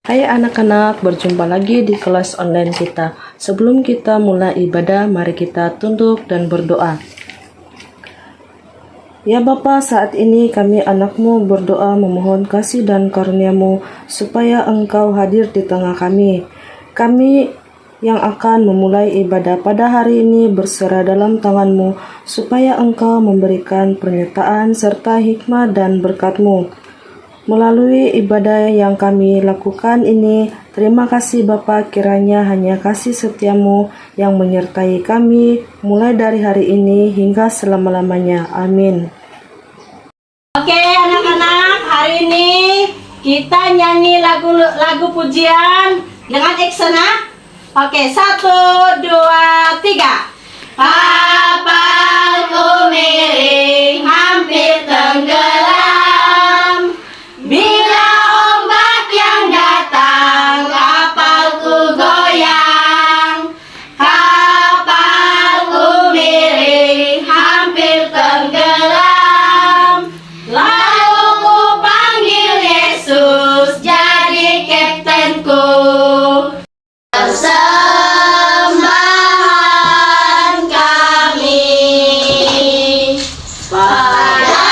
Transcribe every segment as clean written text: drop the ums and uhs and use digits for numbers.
Hai anak-anak, berjumpa lagi di kelas online kita. Sebelum kita mulai ibadah, mari kita tunduk dan berdoa. Ya Bapa, saat ini kami anakmu berdoa memohon kasih dan karunia-Mu supaya Engkau hadir di tengah kami. Kami yang akan memulai ibadah pada hari ini berserah dalam tangan-Mu supaya Engkau memberikan pernyataan serta hikmah dan berkat-Mu. Melalui ibadah yang kami lakukan ini, terima kasih Bapa, kiranya hanya kasih setia-Mu yang menyertai kami mulai dari hari ini hingga selama-lamanya. Amin. Oke anak-anak, hari ini kita nyanyi lagu pujian dengan eksena. Oke, 1, 2, 3. Kapalku miring hampir tenggelam. Bila ombak yang datang, kapalku goyang. Kapalku miring hampir tenggelam. Lalu ku panggil Yesus jadi kaptenku. Persembahan kami pada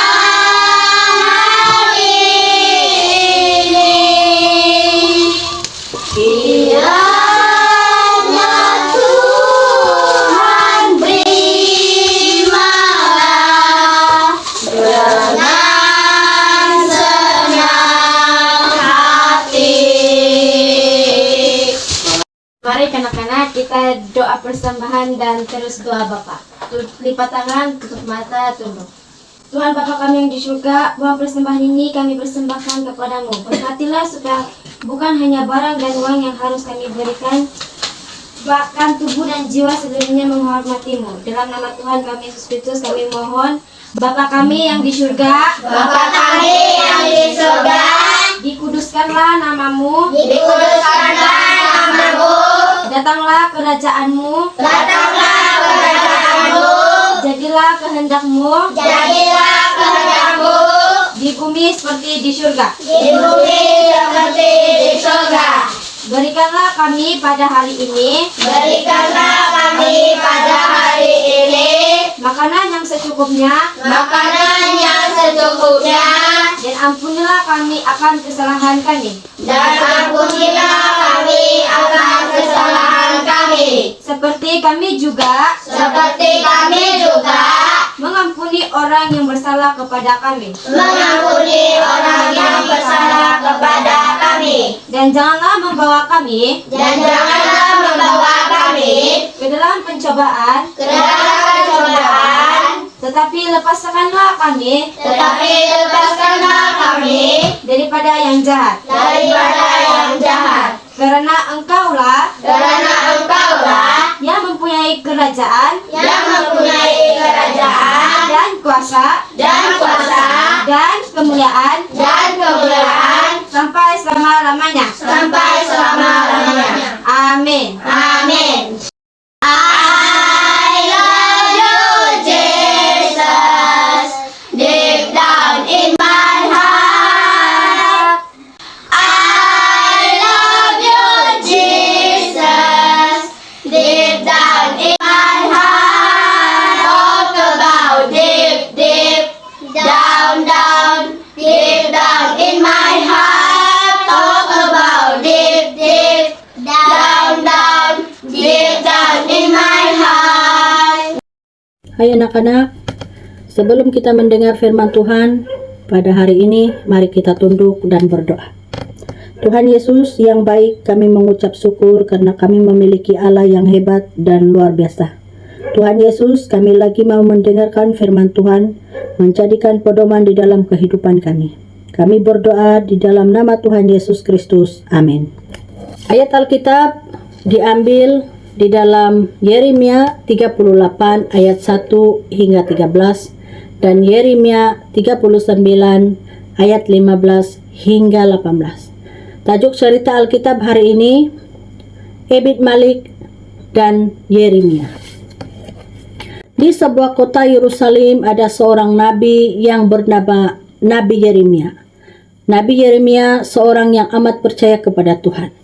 kiranya Tuhan berimalah dengan senang hati. Mari anak-anak kita doa persembahan dan terus doa Bapa. Lipat tangan, tutup mata, tunduk. Tuhan Bapa kami yang di surga, buah persembahan ini kami persembahkan kepadamu. Berkatilah supaya bukan hanya barang dan uang yang harus kami berikan, bahkan tubuh dan jiwa seluruhnya menghormatimu. Dalam nama Tuhan kami Yesus Kristus kami mohon. Bapa kami yang di surga, Bapa kami yang di surga, dikuduskanlah namamu, dikuduskanlah namamu, datanglah kerajaanmu, datanglah kerajaanmu, jadilah kehendakmu jadilah kehendakmu di bumi seperti di surga. di bumi seperti di surga. Berikanlah kami pada hari ini Berikanlah kami pada hari ini makanan yang secukupnya, makanan yang secukupnya, dan ampunilah kami akan kesalahan kami, dan ampunilah kami akan kesalahan kami, seperti kami juga seperti kami juga mengampuni orang yang bersalah kepada kami. mengampuni orang yang bersalah kepada kami. Dan janganlah membawa kami Dan janganlah membawa kami ke dalam pencobaan, ke dalam pencobaan, tetapi lepaskanlah kami tetapi lepaskanlah kami daripada yang jahat. daripada yang jahat. Karena Engkaulah Karena Engkaulah yang mempunyai kerajaan yang mempunyai kerajaan dan kuasa dan kuasa dan kemuliaan sampai selama-lamanya. sampai selama-lamanya. Amin. Amin. I love you, Jesus, deep down in my heart. I love you, Jesus, deep down in my heart. Talk about deep, deep, down, down, deep down in my heart. Talk about deep, deep, down, down, deep down in my heart. Hai anak-anak, sebelum kita mendengar firman Tuhan pada hari ini, mari kita tunduk dan berdoa. Tuhan Yesus yang baik, kami mengucap syukur karena kami memiliki Allah yang hebat dan luar biasa. Tuhan Yesus, kami lagi mau mendengarkan firman Tuhan, menjadikan pedoman di dalam kehidupan kami. Kami berdoa di dalam nama Tuhan Yesus Kristus. Amin. Ayat Alkitab diambil di dalam Yeremia 38 ayat 1 hingga 13 dan Yeremia 39 ayat 15 hingga 18. Tajuk cerita Alkitab hari ini, Ebed Malik dan Yeremia. Di sebuah kota Yerusalem ada seorang nabi yang bernama Nabi Yeremia. Nabi Yeremia seorang yang amat percaya kepada Tuhan.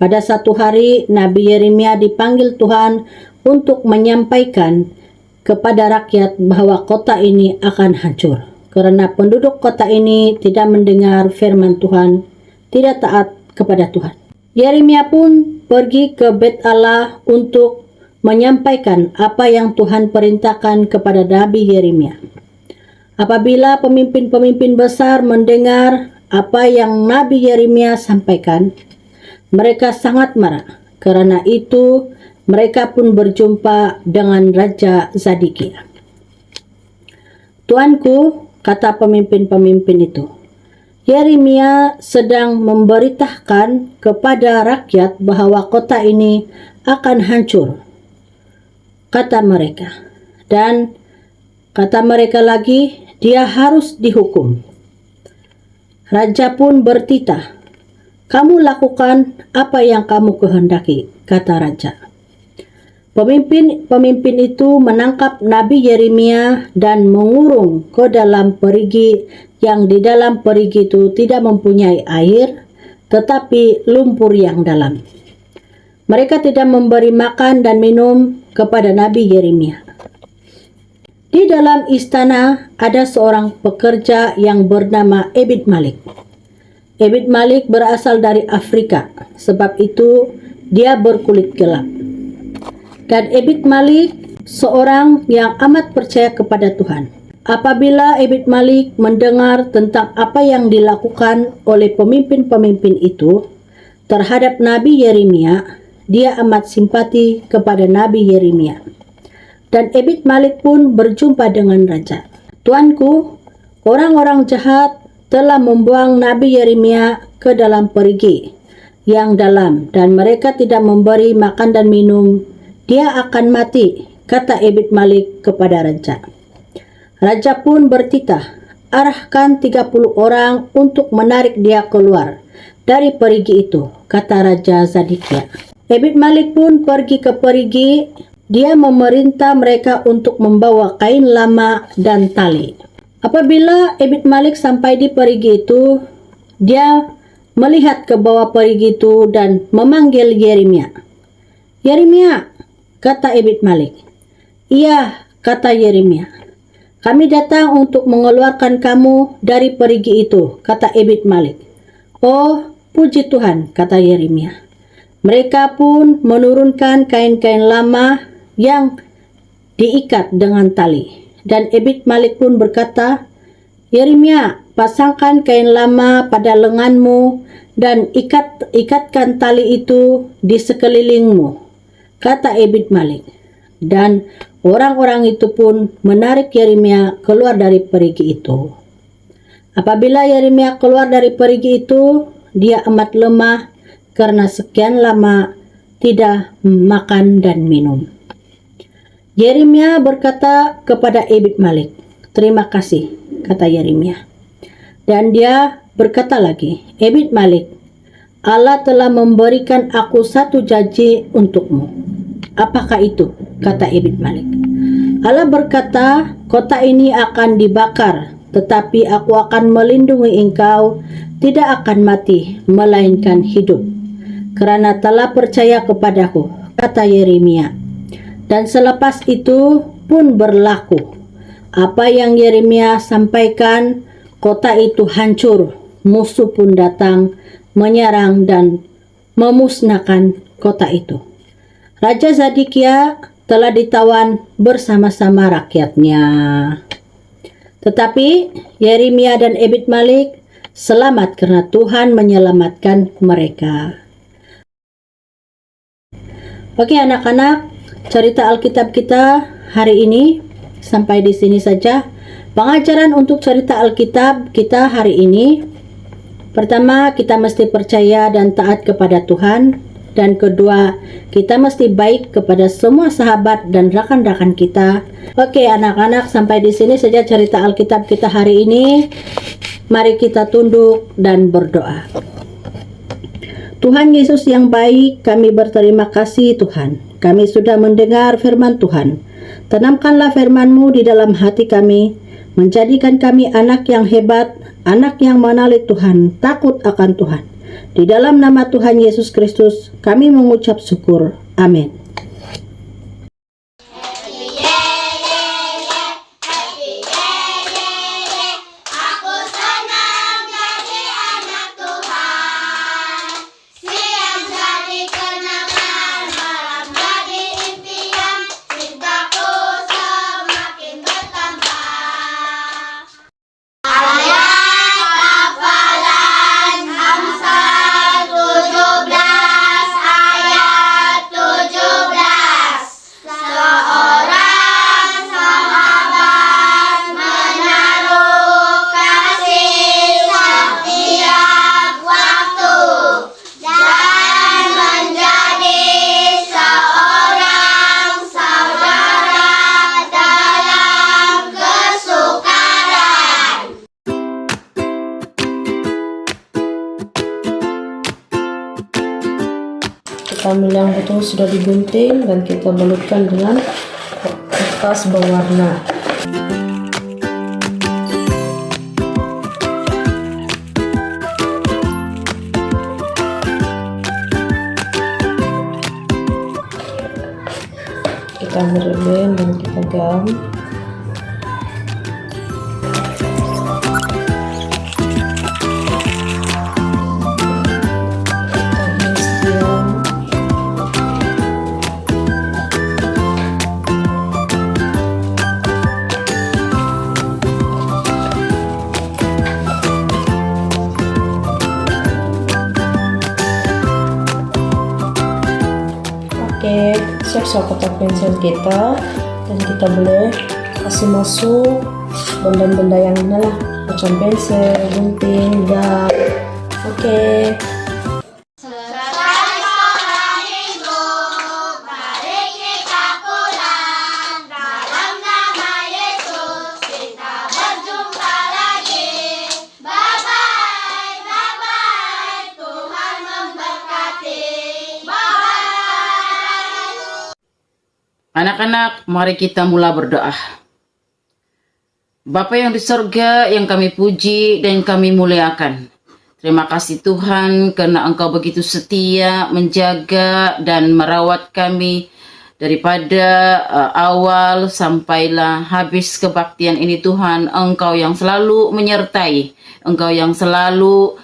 Pada satu hari, Nabi Yeremia dipanggil Tuhan untuk menyampaikan kepada rakyat bahwa kota ini akan hancur karena penduduk kota ini tidak mendengar firman Tuhan, tidak taat kepada Tuhan. Yeremia pun pergi ke Bait Allah untuk menyampaikan apa yang Tuhan perintahkan kepada Nabi Yeremia. Apabila pemimpin-pemimpin besar mendengar apa yang Nabi Yeremia sampaikan, mereka sangat marah. Karena itu, mereka pun berjumpa dengan Raja Zedekia. Tuanku, kata pemimpin-pemimpin itu, Yeremia sedang memberitakan kepada rakyat bahwa kota ini akan hancur, kata mereka. Dan kata mereka lagi, dia harus dihukum. Raja pun bertitah, "Kamu lakukan apa yang kamu kehendaki," kata raja. Pemimpin itu menangkap Nabi Yeremia dan mengurung ke dalam perigi yang di dalam perigi itu tidak mempunyai air, tetapi lumpur yang dalam. Mereka tidak memberi makan dan minum kepada Nabi Yeremia. Di dalam istana ada seorang pekerja yang bernama Ebed Malik. Ebed Malik berasal dari Afrika, sebab itu dia berkulit gelap. Dan Ebed Malik seorang yang amat percaya kepada Tuhan. Apabila Ebed Malik mendengar tentang apa yang dilakukan oleh pemimpin-pemimpin itu terhadap Nabi Yeremia, dia amat simpati kepada Nabi Yeremia. Dan Ebed Malik pun berjumpa dengan raja. "Tuanku, orang-orang jahat telah membuang Nabi Yeremia ke dalam perigi yang dalam dan mereka tidak memberi makan dan minum. Dia akan mati," kata Ebed Malik kepada raja. Raja pun bertitah, "Arahkan 30 orang untuk menarik dia keluar dari perigi itu," kata Raja Zedekia. Ebed Malik pun pergi ke perigi. Dia memerintah mereka untuk membawa kain lama dan tali. Apabila Ebed Malik sampai di perigi itu, dia melihat ke bawah perigi itu dan memanggil Yeremia. "Yeremia," kata Ebed Malik. "Iya," kata Yeremia. "Kami datang untuk mengeluarkan kamu dari perigi itu," kata Ebed Malik. "Oh, puji Tuhan," kata Yeremia. Mereka pun menurunkan kain-kain lama yang diikat dengan tali. Dan Ebed Malik pun berkata, "Yeremia, pasangkan kain lama pada lenganmu dan ikatkan tali itu di sekelilingmu," kata Ebed Malik. Dan orang-orang itu pun menarik Yeremia keluar dari perigi itu. Apabila Yeremia keluar dari perigi itu, dia amat lemah karena sekian lama tidak makan dan minum. Yeremia berkata kepada Ebed Malik, "Terima kasih," kata Yeremia. Dan dia berkata lagi, "Ebed Malik, Allah telah memberikan aku satu janji untukmu." "Apakah itu?" kata Ebed Malik. "Allah berkata, kota ini akan dibakar, tetapi aku akan melindungi engkau, tidak akan mati, melainkan hidup, karena telah percaya kepadaku," kata Yeremia. Dan selepas itu pun berlaku. Apa yang Yeremia sampaikan, kota itu hancur. Musuh pun datang, menyerang dan memusnahkan kota itu. Raja Zedekia telah ditawan bersama-sama rakyatnya. Tetapi Yeremia dan Ebed Malik selamat karena Tuhan menyelamatkan mereka. Oke anak-anak, cerita Alkitab kita hari ini sampai di sini saja. Pengajaran untuk cerita Alkitab kita hari ini Pertama, kita mesti percaya dan taat kepada Tuhan. Dan kedua, kita mesti baik kepada semua sahabat dan rekan-rekan kita. Oke anak-anak, sampai di sini saja cerita Alkitab kita hari ini. Mari kita tunduk dan berdoa. Tuhan Yesus yang baik, kami berterima kasih Tuhan. Kami sudah mendengar firman Tuhan. Tanamkanlah firman-Mu di dalam hati kami, menjadikan kami anak yang hebat, anak yang mengenali Tuhan, takut akan Tuhan. Di dalam nama Tuhan Yesus Kristus, kami mengucap syukur. Amin. Aku senang jadi anak Tuhan. Siang jadi kenangan, malam jadi impian. Cintaku semakin bertambah. Ayat hafalan Amsal 17 ayat 17. Seorang sahabat menaruh kasih setiap waktu dan menjadi seorang saudara dalam kesukaran. Kita ambil yang betul sudah digunting dan kita balutkan dengan kertas berwarna. Kita ambil lem dan kita gam. Oke, siap-siap kotak pensil kita dan kita boleh kasih masuk benda-benda yang ini lah, macam pensil, gunting, gam. Oke. Sekali sekolah minggu, mari kita pulang. Dalam nama Yesus kita berjumpa lagi. Bye-bye, bye-bye. Tuhan memberkati. Bye. Anak-anak, mari kita mulai berdoa. Bapa yang di sorga, yang kami puji dan kami muliakan. Terima kasih Tuhan karena Engkau begitu setia menjaga dan merawat kami daripada awal sampailah habis kebaktian ini Tuhan. Engkau yang selalu menyertai, Engkau yang selalu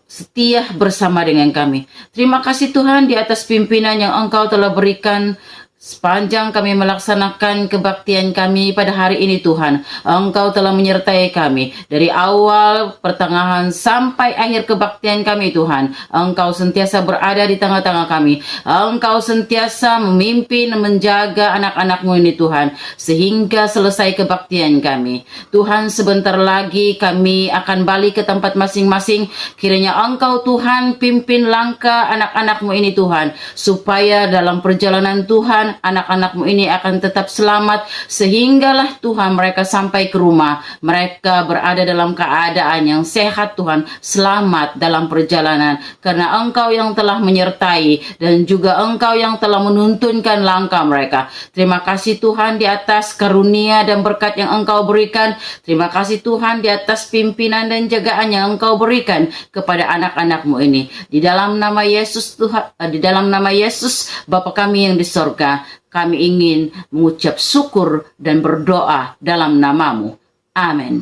setia bersama dengan kami. Terima kasih Tuhan di atas pimpinan yang Engkau telah berikan sepanjang kami melaksanakan kebaktian kami pada hari ini Tuhan. Engkau telah menyertai kami dari awal, pertengahan sampai akhir kebaktian kami Tuhan. Engkau sentiasa berada di tengah-tengah kami. Engkau sentiasa memimpin, menjaga anak-anak-Mu ini Tuhan, sehingga selesai kebaktian kami. Tuhan, sebentar lagi kami akan balik ke tempat masing-masing. Kiranya Engkau Tuhan pimpin langkah anak-anak-Mu ini Tuhan, supaya dalam perjalanan Tuhan anak-anak-Mu ini akan tetap selamat, sehinggalah Tuhan mereka sampai ke rumah, mereka berada dalam keadaan yang sehat Tuhan, selamat dalam perjalanan, karena Engkau yang telah menyertai dan juga Engkau yang telah menuntunkan langkah mereka. Terima kasih Tuhan di atas karunia dan berkat yang Engkau berikan. Terima kasih Tuhan di atas pimpinan dan jagaan yang Engkau berikan kepada anak-anak-Mu ini. Di dalam nama Yesus Tuhan, di dalam nama Yesus Bapa kami yang di sorga, kami ingin mengucap syukur dan berdoa dalam nama-Mu. Amin.